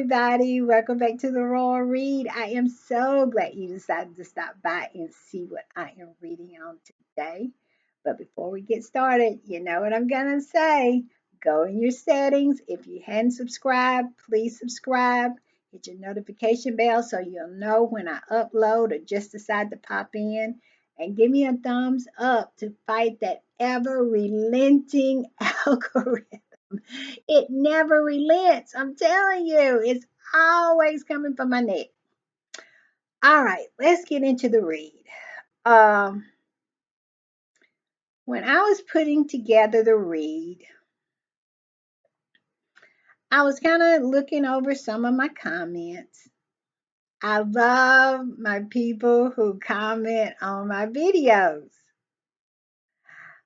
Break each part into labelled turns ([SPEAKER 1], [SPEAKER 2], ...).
[SPEAKER 1] everybody. Welcome back to the Royal Read. I am so glad you decided to stop by and see what I am reading on today. But before we get started, you know what I'm going to say. Go in your settings. If you hadn't subscribed, please subscribe. Hit your notification bell so you'll know when I upload or just decide to pop in. And give me a thumbs up to fight that ever relenting algorithm. It never relents. I'm telling you, it's always coming for my neck. All right, let's get into the read. Um, when I was putting together the read, I was kind of looking over some of my comments. I love my people who comment on my videos.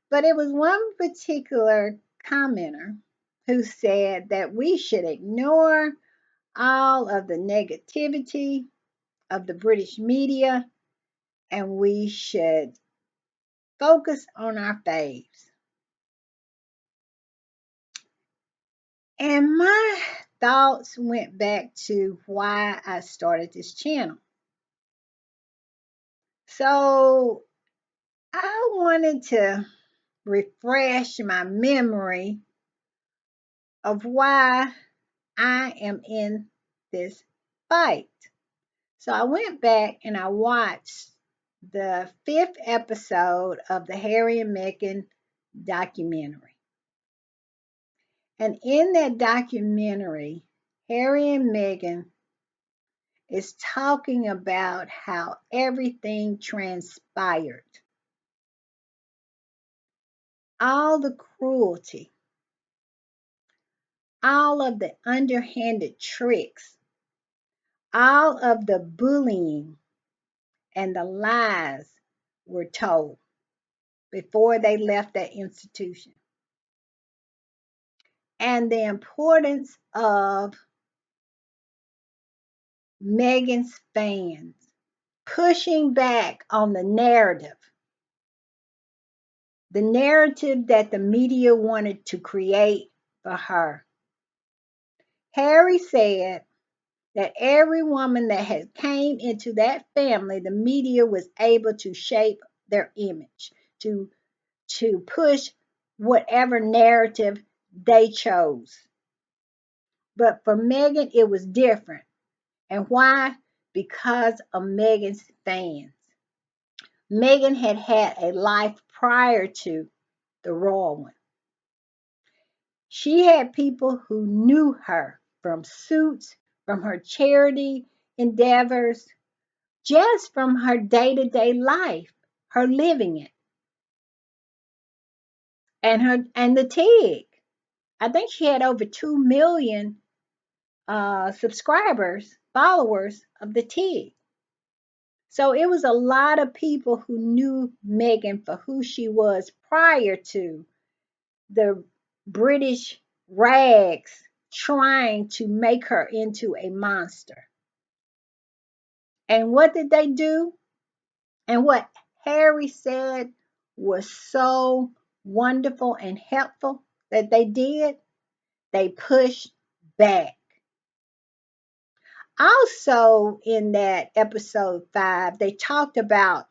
[SPEAKER 1] But it was one particular commenter who said that we should ignore all of the negativity of the British media and we should focus on our faves. And my thoughts went back to why I started this channel. So I wanted to refresh my memory of why I am in this fight. So I went back and I watched the 5th episode of the Harry and Meghan documentary. And in that documentary, Harry and Meghan is talking about how everything transpired. All the cruelty, all of the underhanded tricks, all of the bullying and the lies were told before they left that institution. And the importance of Meghan's fans pushing back on the narrative that the media wanted to create for her. Harry said that every woman that had came into that family, the media was able to shape their image, to push whatever narrative they chose. But for Meghan, it was different. And why? Because of Meghan's fans. Meghan had had a life prior to the royal one. She had people who knew her from Suits, from her charity endeavors, just from her day-to-day life, her living it. And the TIG. I think she had over 2 million subscribers, followers of the TIG. So it was a lot of people who knew Meghan for who she was prior to the British rags trying to make her into a monster. And what did they do? And what Harry said was so wonderful and helpful that they did, they pushed back. Also, in that episode 5, they talked about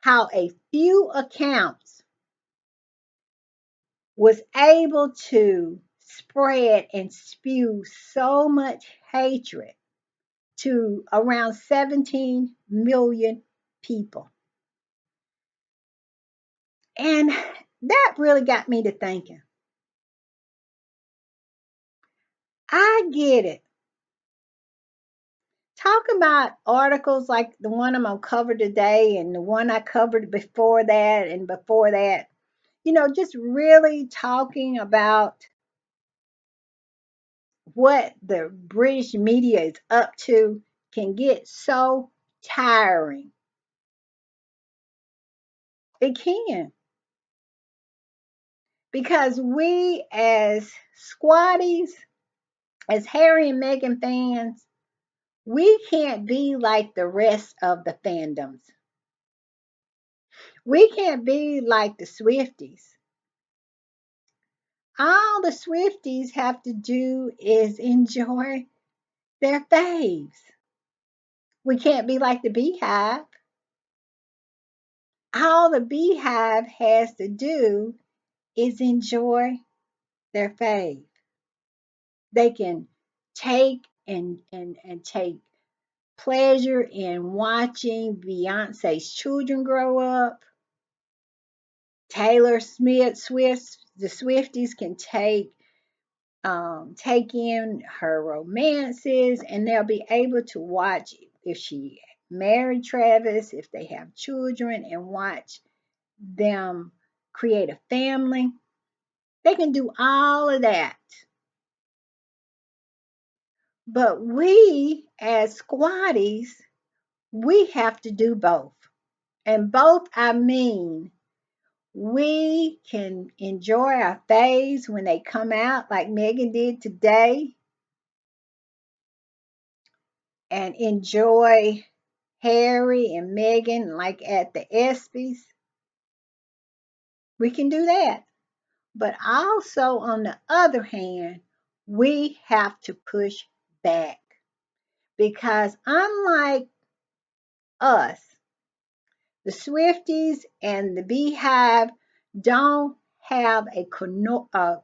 [SPEAKER 1] how a few accounts was able to spread and spew so much hatred to around 17 million people. And that really got me to thinking. I get it. Talk about articles like the one I'm going to cover today and the one I covered before that and before that. You know, just really talking about what the British media is up to can get so tiring. It can. Because we as squatties, as Harry and Meghan fans, we can't be like the rest of the fandoms. We can't be like the Swifties. All the Swifties have to do is enjoy their faves. We can't be like the beehive. All the beehive has to do is enjoy their fave. They can take and take pleasure in watching Beyonce's children grow up. Taylor Smith, the Swifties can take in her romances, and they'll be able to watch if she married Travis, if they have children, and watch them create a family. They can do all of that. But we, as squatties, we have to do both. And both, I mean, we can enjoy our faves when they come out, like Megan did today, and enjoy Harry and Meghan like at the ESPYs. We can do that. But also, on the other hand, we have to push back because unlike us, the Swifties and the Beehive don't have a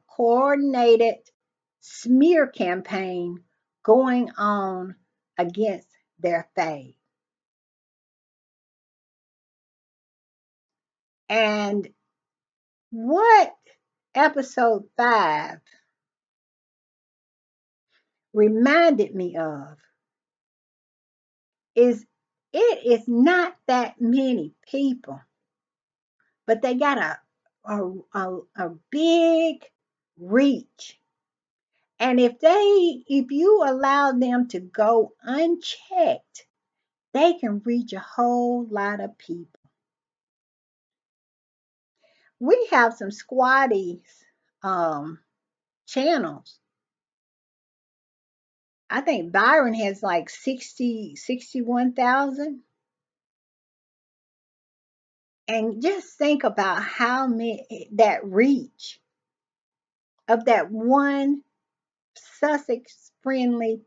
[SPEAKER 1] coordinated smear campaign going on against their fave. And what episode 5 reminded me of is it is not that many people, but they got a big reach. And if you allow them to go unchecked, they can reach a whole lot of people. We have some squatties channels. I think Byron has like 61,000. And just think about how many that reach of that one Sussex friendly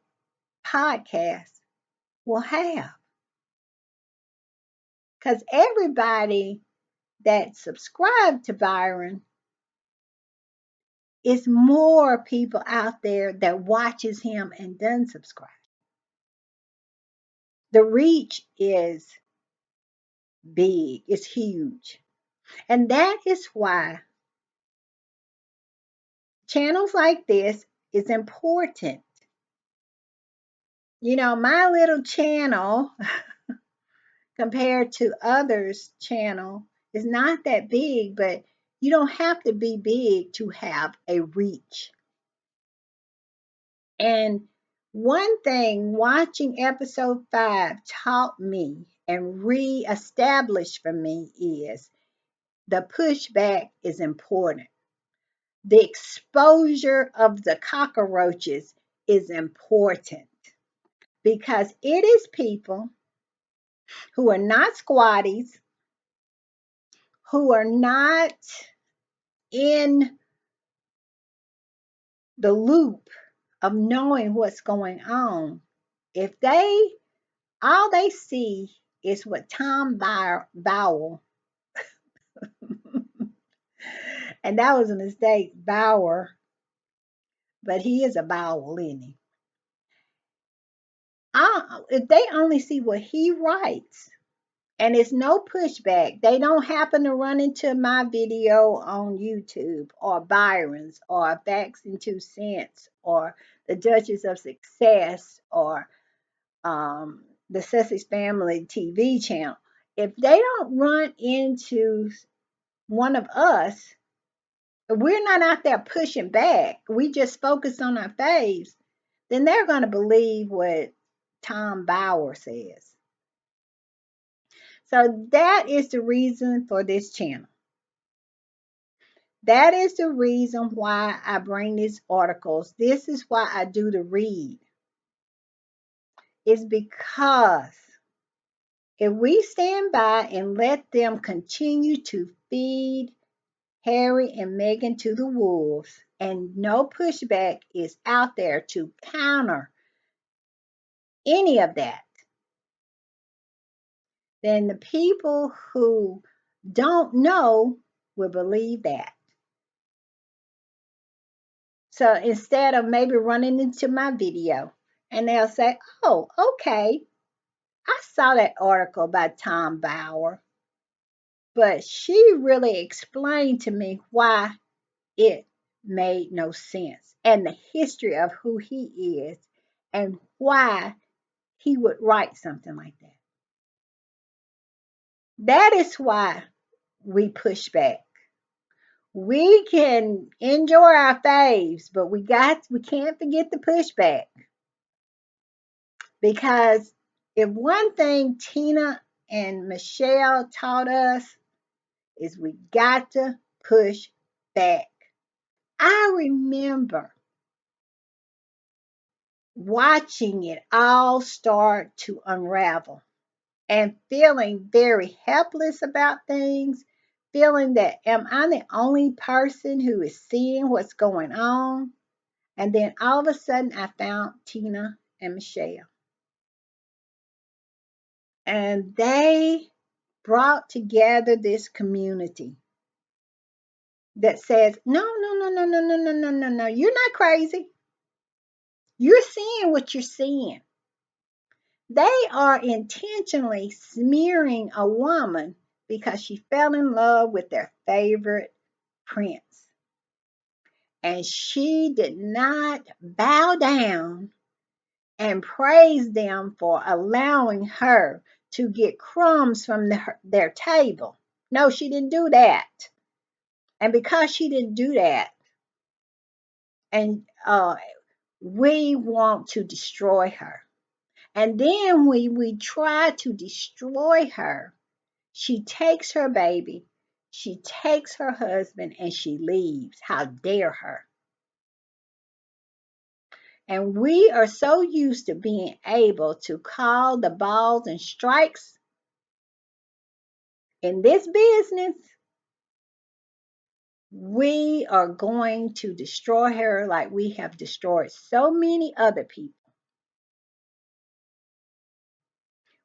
[SPEAKER 1] podcast will have. Because everybody that subscribed to Byron is more people out there that watches him and doesn't subscribe. The reach is big, it's huge. And that is why channels like this is important. You know, my little channel compared to others' channel is not that big, but you don't have to be big to have a reach. And one thing watching episode 5 taught me and re-established for me is the pushback is important. The exposure of the cockroaches is important because it is people who are not squatties, who are not in the loop of knowing what's going on. If all they see is what Tom Bowell, and that was a mistake, Bauer, but he is a Bowell, isn't he? If they only see what he writes, and it's no pushback, they don't happen to run into my video on YouTube or Byron's or Facts and Two Cents or the Duchess of Success or the Sussex Family TV channel. If they don't run into one of us, we're not out there pushing back. We just focus on our faves. Then they're going to believe what Tom Bauer says. So that is the reason for this channel. That is the reason why I bring these articles. This is why I do the read. It's because if we stand by and let them continue to feed Harry and Meghan to the wolves, and no pushback is out there to counter any of that, then the people who don't know will believe that. So instead of maybe running into my video and they'll say, oh, okay, I saw that article by Tom Bauer, but she really explained to me why it made no sense and the history of who he is and why he would write something like that. That is why we push back. We can enjoy our faves, but we can't forget the pushback. Because if one thing Tina and Michelle taught us is we got to push back. I remember watching it all start to unravel and feeling very helpless about things, feeling that am I the only person who is seeing what's going on? And then all of a sudden I found Tina and Michelle. And they brought together this community that says, no, no, no, no, no, no, no, no, no, no, you're not crazy. You're seeing what you're seeing. They are intentionally smearing a woman because she fell in love with their favorite prince. And she did not bow down and praise them for allowing her to get crumbs from their table. No, she didn't do that. And because she didn't do that, and we want to destroy her. And then when we try to destroy her, she takes her baby, she takes her husband, and she leaves. How dare her? And we are so used to being able to call the balls and strikes in this business. We are going to destroy her like we have destroyed so many other people.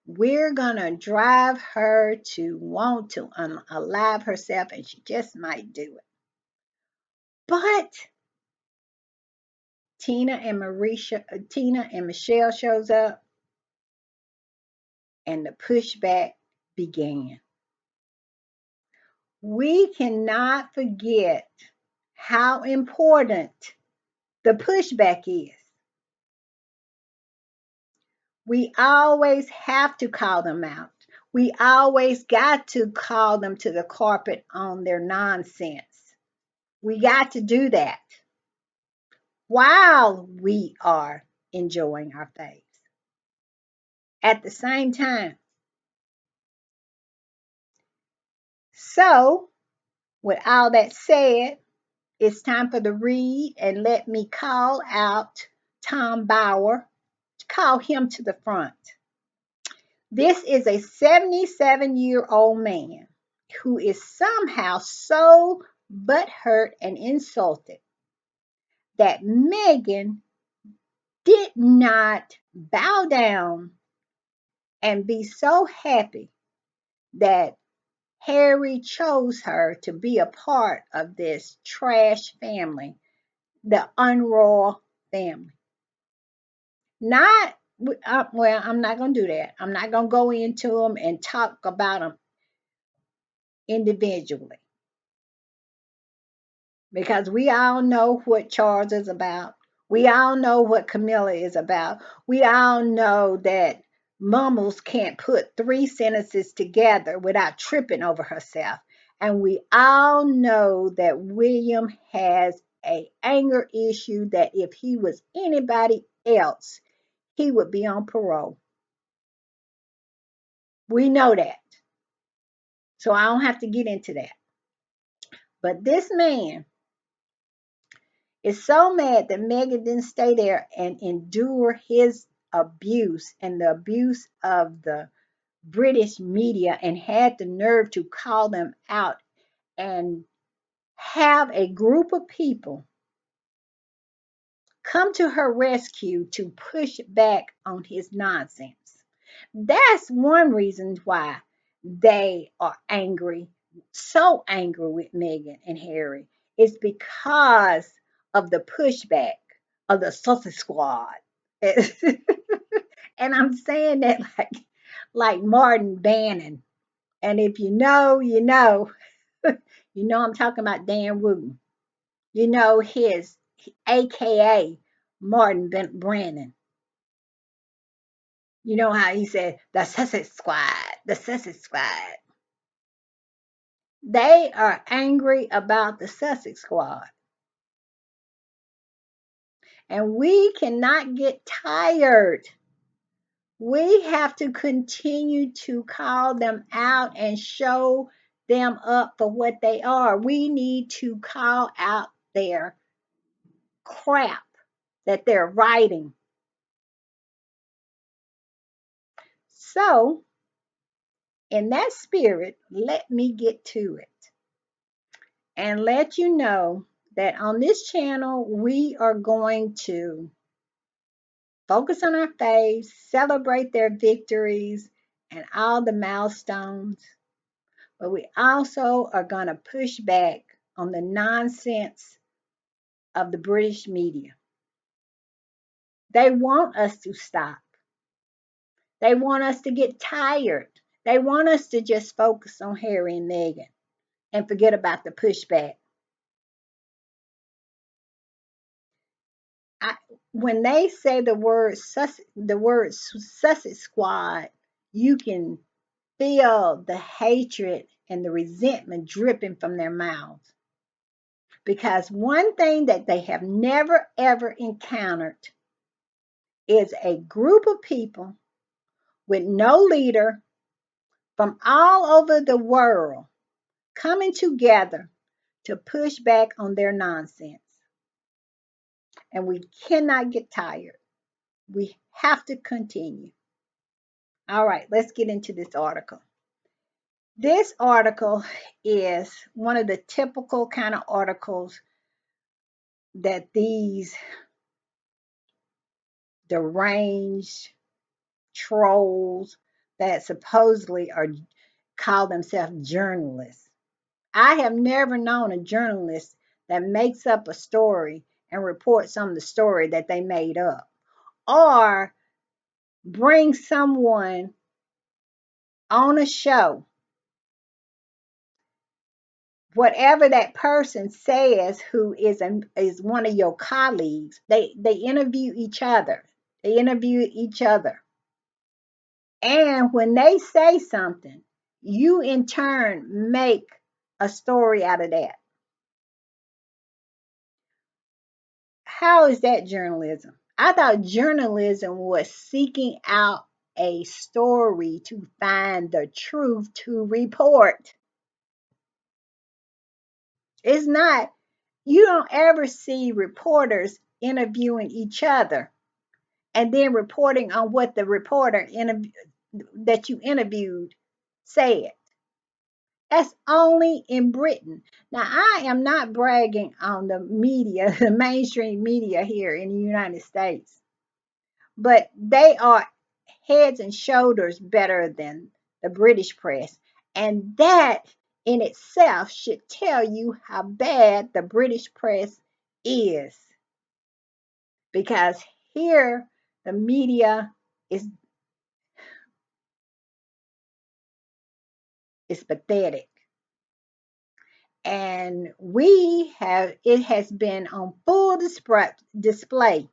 [SPEAKER 1] We're going to drive her to want to unalive herself, and she just might do it. But Tina and Michelle shows up, and the pushback began. We cannot forget how important the pushback is. We always have to call them out. We always got to call them to the carpet on their nonsense. We got to do that while we are enjoying our faves. At the same time. So, with all that said, it's time for the read, and let me call out Tom Bauer. Call him to the front. This is a 77-year-old man who is somehow so butthurt and insulted that Megan did not bow down and be so happy that Harry chose her to be a part of this trash family, the unroyal family. Not, well, I'm not going to do that. I'm not going to go into them and talk about them individually because we all know what Charles is about. We all know what Camilla is about. We all know that Mumbles can't put three sentences together without tripping over herself. And we all know that William has an anger issue that if he was anybody else, he would be on parole. We know that. So I don't have to get into that. But this man is so mad that Megan didn't stay there and endure his abuse and the abuse of the British media and had the nerve to call them out and have a group of people come to her rescue to push back on his nonsense. That's one reason why they are angry, so angry with Meghan and Harry. It's because of the pushback of the Sausage Squad. And I'm saying that like Martin Bannon. And if you know, you know, you know I'm talking about Dan Wooten. You know his AKA Martin Brennan. You know how he said the Sussex Squad, the Sussex Squad. They are angry about the Sussex Squad. And we cannot get tired. We have to continue to call them out and show them up for what they are. We need to call out their crap that they're writing. So, in that spirit, let me get to it and let you know that on this channel, we are going to focus on our faves, celebrate their victories and all the milestones, but we also are going to push back on the nonsense of the British media. They want us to stop. They want us to get tired. They want us to just focus on Harry and Meghan and forget about the pushback. I, when they say the word Sussex Squad, you can feel the hatred and the resentment dripping from their mouths. Because one thing that they have never ever encountered is a group of people with no leader from all over the world coming together to push back on their nonsense. And we cannot get tired. We have to continue. All right, let's get into this article. This article is one of the typical kind of articles that these deranged trolls that supposedly are call themselves journalists. I have never known a journalist that makes up a story and reports on the story that they made up, or bring someone on a show, whatever that person says, who is one of your colleagues. They interview each other. They interview each other. And when they say something, you in turn make a story out of that. How is that journalism? I thought journalism was seeking out a story to find the truth to report. It's not, you don't ever see reporters interviewing each other and then reporting on what the that you interviewed said. That's only in Britain. Now, I am not bragging on the media, the mainstream media here in the United States, but they are heads and shoulders better than the British press. And that in itself should tell you how bad the British press is. Because here, the media is pathetic. And it has been on full display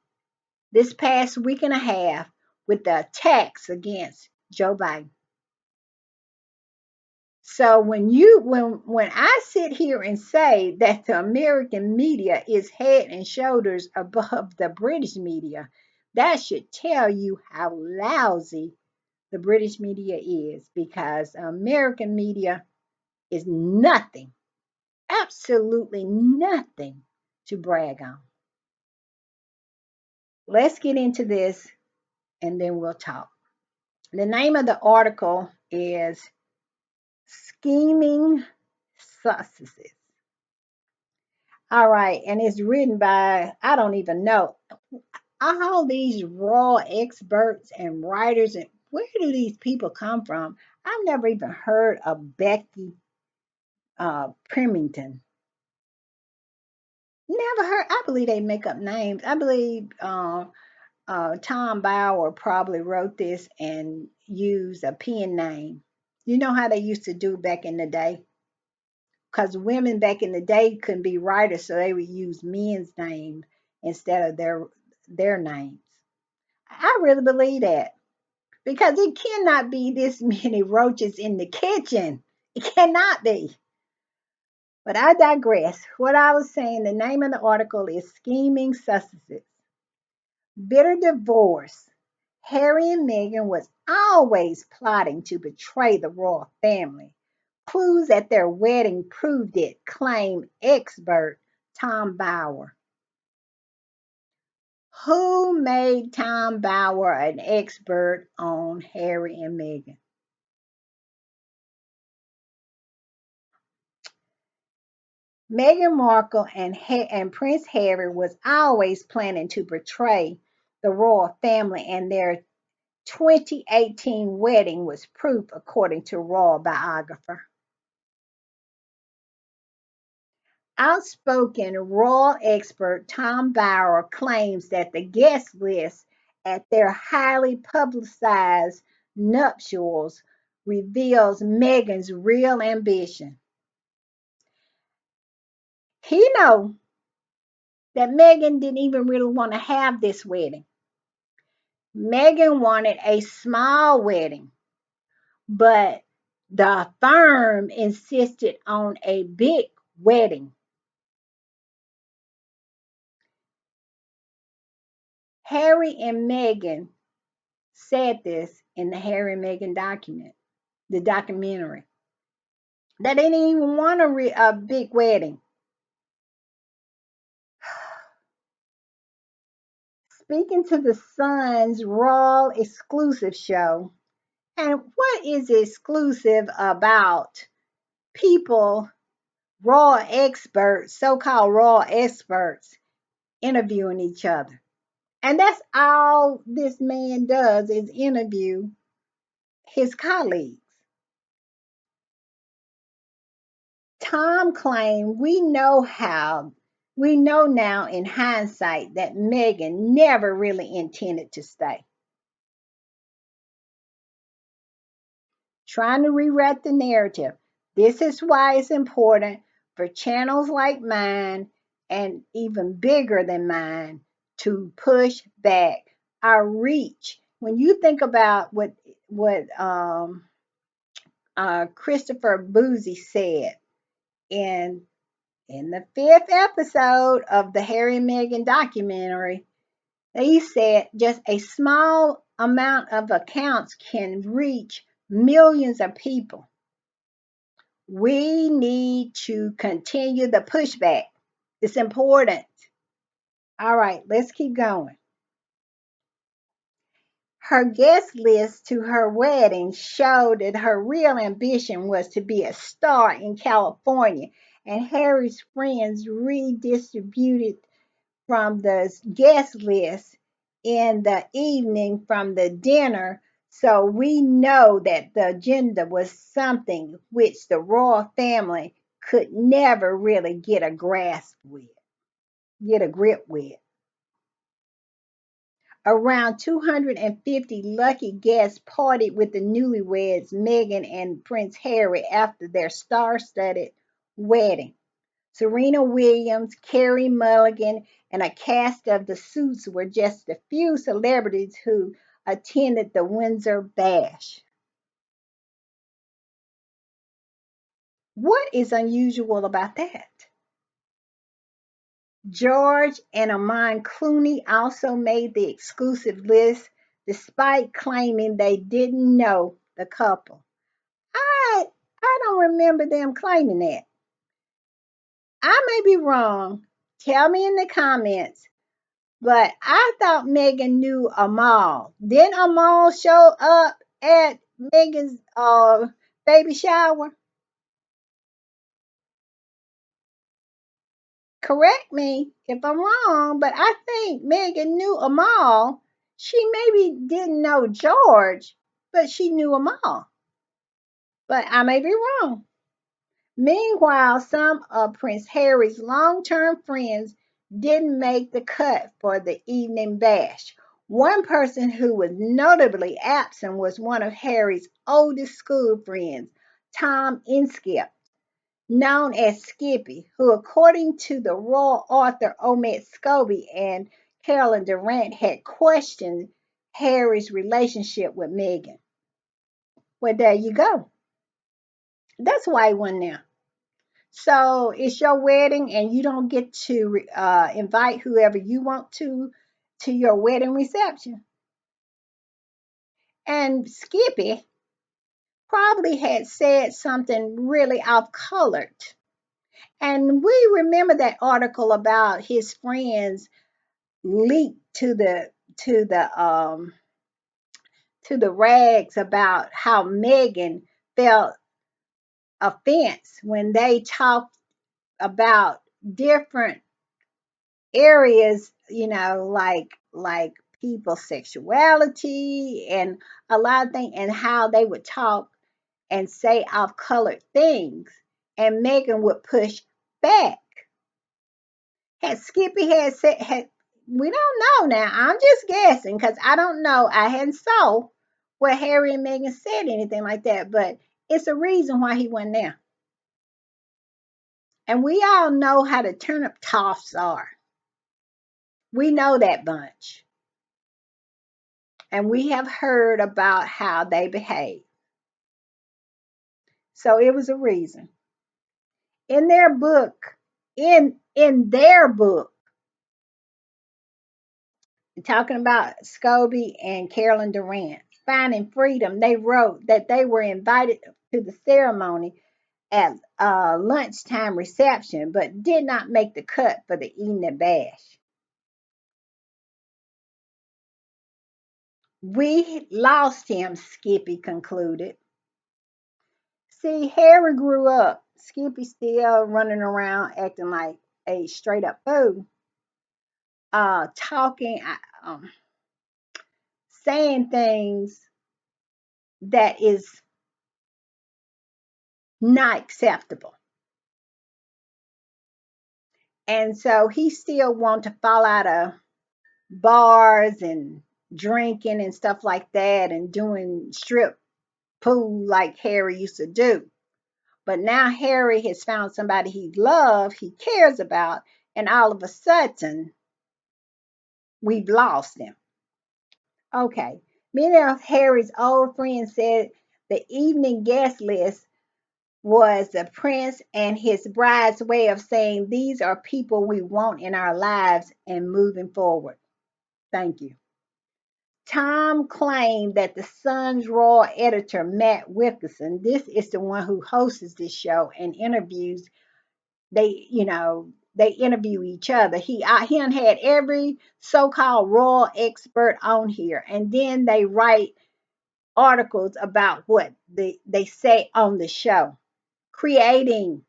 [SPEAKER 1] this past week and a half with the attacks against Joe Biden. So when I sit here and say that the American media is head and shoulders above the British media, that should tell you how lousy the British media is, because American media is nothing, absolutely nothing to brag on. Let's get into this and then we'll talk. The name of the article is Scheming Successes. All right, and it's written by, I don't even know. All these raw experts and writers, and where do these people come from? I've never even heard of Becky Primington. Never heard. I believe they make up names. I believe Tom Bauer probably wrote this and used a pen name. You know how they used to do back in the day? Because women back in the day couldn't be writers, so they would use men's names instead of their names. I really believe that because it cannot be this many roaches in the kitchen. It cannot be. But I digress. What I was saying, the name of the article is Scheming Successes. Bitter divorce. Harry and Meghan was always plotting to betray the royal family. Clues at their wedding proved it, claimed expert Tom Bauer. Who made Tom Bauer an expert on Harry and Meghan? Meghan Markle and Prince Harry was always planning to betray the royal family, and their 2018 wedding was proof, according to royal biographer. Outspoken royal expert Tom Bauer claims that the guest list at their highly publicized nuptials reveals Meghan's real ambition. He know that Meghan didn't even really want to have this wedding. Meghan wanted a small wedding, but the firm insisted on a big wedding. Harry and Meghan said this in the Harry and Meghan the documentary. They didn't even want a big wedding. Speaking to the Sun's Raw exclusive show, and what is exclusive about people, raw experts, so called raw experts, interviewing each other? And that's all this man does is interview his colleagues. Tom claimed, we know now in hindsight that Meghan never really intended to stay. Trying to rewrite the narrative. This is why it's important for channels like mine and even bigger than mine to push back our reach. When you think about what Christopher Boozy said in the fifth episode of the Harry and Meghan documentary, he said just a small amount of accounts can reach millions of people. We need to continue the pushback. It's important. All right, let's keep going. Her guest list to her wedding showed that her real ambition was to be a star in California, and Harry's friends redistributed from the guest list in the evening from the dinner. So we know that the agenda was something which the royal family could never really get a grip with. Around 250 lucky guests partied with the newlyweds, Meghan and Prince Harry, after their star studded wedding. Serena Williams, Carey Mulligan, and a cast of the Suits were just a few celebrities who attended the Windsor Bash. What is unusual about that? George and Amon Clooney also made the exclusive list despite claiming they didn't know the couple. I I don't remember them claiming that. I may be wrong. Tell me in the comments. But I thought Megan knew Amal. Didn't Amal show up at Megan's baby shower? correct me if I'm wrong, but I think Megan knew Amal. She maybe didn't know George, but she knew Amal. But I may be wrong. Meanwhile, some of Prince Harry's long-term friends didn't make the cut for the evening bash. One person who was notably absent was one of Harry's oldest school friends, Tom Inskip, known as Skippy, who, according to the royal author Omid Scobie and Carolyn Durant, had questioned Harry's relationship with Meghan. Well, there you go. That's why he won now. So it's your wedding, and you don't get to invite whoever you want to your wedding reception. And Skippy probably had said something really off colored. And we remember that article about his friends leaked to the rags about how Megan felt offense when they talked about different areas, like people's sexuality and a lot of things, and how they would talk and say off colored things, and Megan would push back. Had Skippy had we don't know now. I'm just guessing because I don't know. I hadn't saw where Harry and Meghan said anything like that, but it's a reason why he went there. And we all know how the turnip toffs are. We know that bunch. And we have heard about how they behave. So it was a reason. In their book, in their book, talking about Scobie and Carolyn Durant, Finding Freedom, they wrote that they were invited to the ceremony at a lunchtime reception, but did not make the cut for the evening bash. We lost him, Skippy concluded. See, Harry grew up. Skippy still running around acting like a straight up fool, talking, saying things that is not acceptable. And so he still want to fall out of bars and drinking and stuff like that and doing strip pool like Harry used to do. But now Harry has found somebody he loves, he cares about, and all of a sudden we've lost him. Okay. Many of Harry's old friends said the evening guest list was the prince and his bride's way of saying these are people we want in our lives and moving forward. Thank you. Tom claimed that the Sun's royal editor, Matt Wilkinson, this is the one who hosts this show and interviews, they interview each other. He had every so-called royal expert on here, and then they write articles about what they say on the show, creating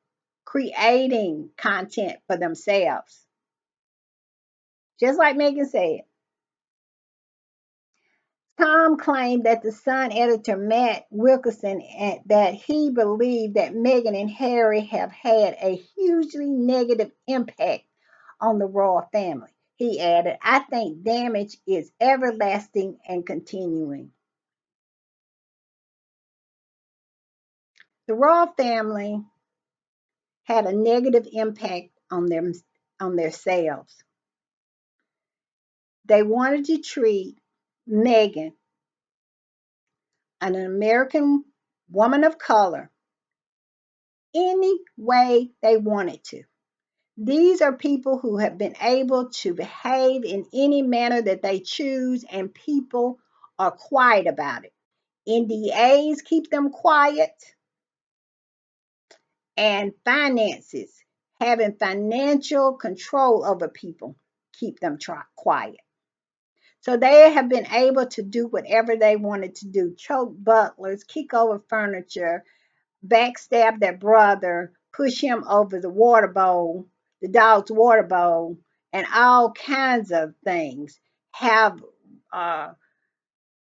[SPEAKER 1] creating content for themselves. Just like Megan said, Tom claimed that the Sun editor Matt Wilkinson that he believed that Meghan and Harry have had a hugely negative impact on the royal family. He added, I think damage is everlasting and continuing. The royal family had a negative impact on them on themselves. They wanted to treat Meghan, an American woman of color, any way they wanted to. These are people who have been able to behave in any manner that they choose, and people are quiet about it. NDAs keep them quiet, and finances, having financial control over people, keep them quiet. So they have been able to do whatever they wanted to do, choke butlers, kick over furniture, backstab their brother, push him over the water bowl, the dog's water bowl, and all kinds of things, have uh,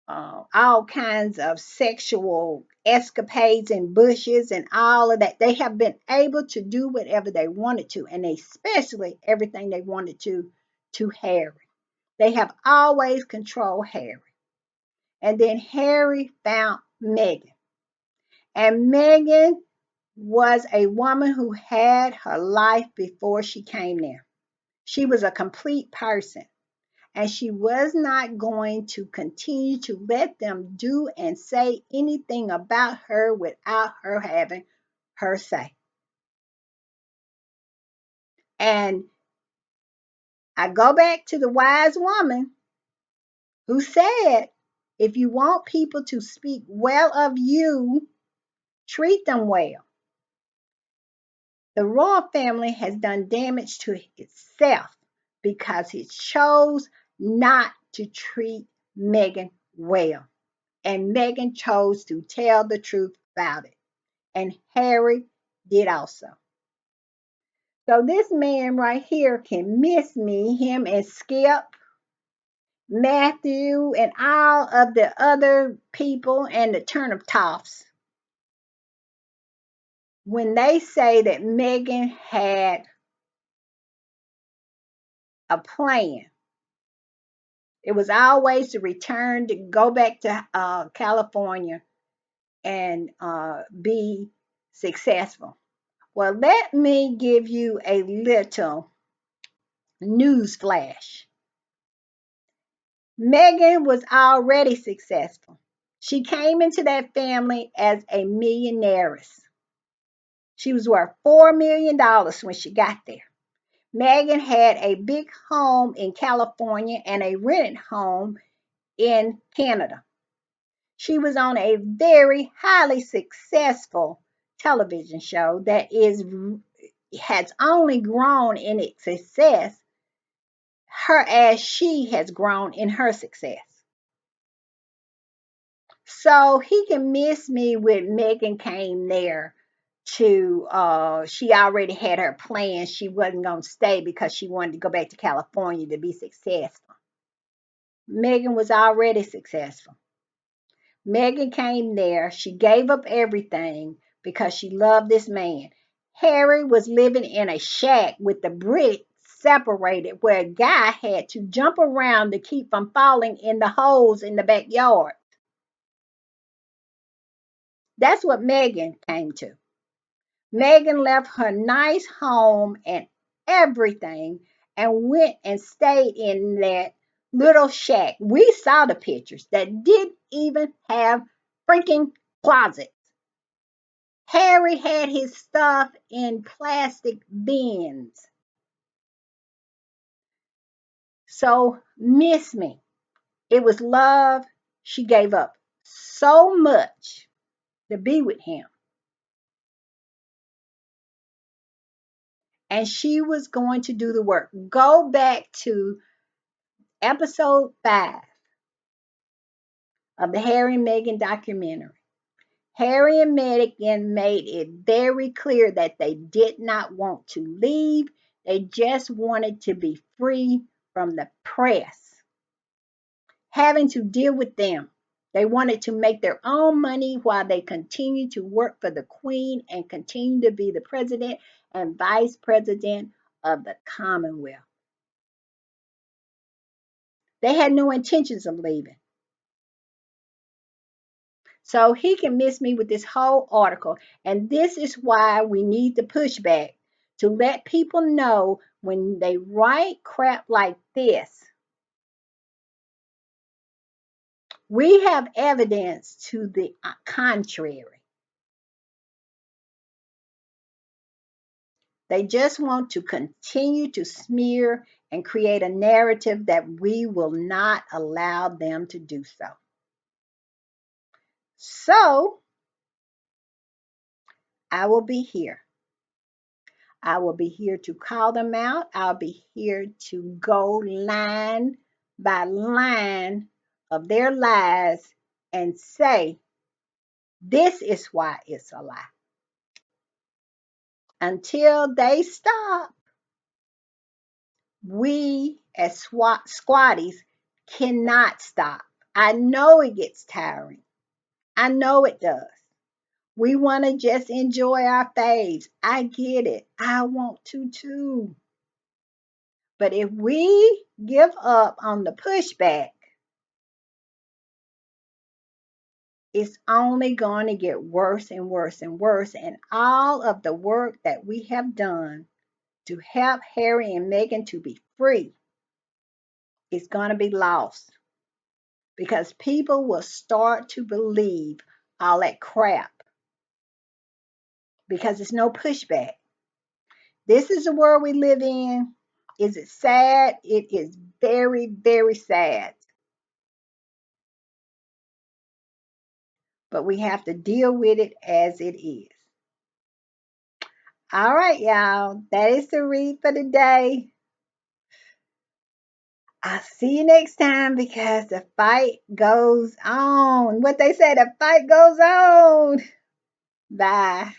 [SPEAKER 1] all kinds of sexual escapades in bushes and all of that. They have been able to do whatever they wanted to, and especially everything they wanted to Harry. They have always controlled Harry. And then Harry found Megan. And Megan was a woman who had her life before she came there. She was a complete person. And she was not going to continue to let them do and say anything about her without her having her say. And I go back to the wise woman who said, if you want people to speak well of you, treat them well. The royal family has done damage to itself because it chose not to treat Meghan well. And Meghan chose to tell the truth about it. And Harry did also. So this man right here can miss me, him and Skip, Matthew, and all of the other people and the turnip toffs when they say that Meghan had a plan. It was always to return to go back to California and be successful. Well, let me give you a little news flash. Megan was already successful. She came into that family as a millionairess. She was worth $4 million when she got there. Megan had a big home in California and a rented home in Canada. She was on a very highly successful television show that has only grown in its success her as she has grown in her success. So he can miss me with Megan came there to she already had her plans. She wasn't gonna stay because she wanted to go back to California to be successful. Megan was already successful. Megan came there. She gave up everything because she loved this man. Harry was living in a shack with the bricks separated where a guy had to jump around to keep from falling in the holes in the backyard. That's what Megan came to. Megan left her nice home and everything and went and stayed in that little shack. We saw the pictures that didn't even have freaking closets. Harry had his stuff in plastic bins. So, miss me. It was love. She gave up so much to be with him. And she was going to do the work. Go back to episode 5 of the Harry and Meghan documentary. Harry and Meghan made it very clear that they did not want to leave. They just wanted to be free from the press, having to deal with them. They wanted to make their own money while they continued to work for the Queen and continue to be the president and vice president of the Commonwealth. They had no intentions of leaving. So he can miss me with this whole article. And this is why we need the pushback to let people know when they write crap like this. We have evidence to the contrary. They just want to continue to smear and create a narrative that we will not allow them to do so. So I will be here. I will be here to call them out. I'll be here to go line by line of their lies and say, this is why it's a lie. Until they stop, we as squatties cannot stop. I know it gets tiring. I know it does. We want to just enjoy our faves. I get it. I want to too. But if we give up on the pushback, it's only going to get worse and worse and worse. And all of the work that we have done to help Harry and Meghan to be free is going to be lost because people will start to believe all that crap because there's no pushback. This is the world we live in. Is it sad? It is very, very sad. But we have to deal with it as it is. All right, y'all. That is the read for today. I'll see you next time because the fight goes on. What they say, the fight goes on. Bye.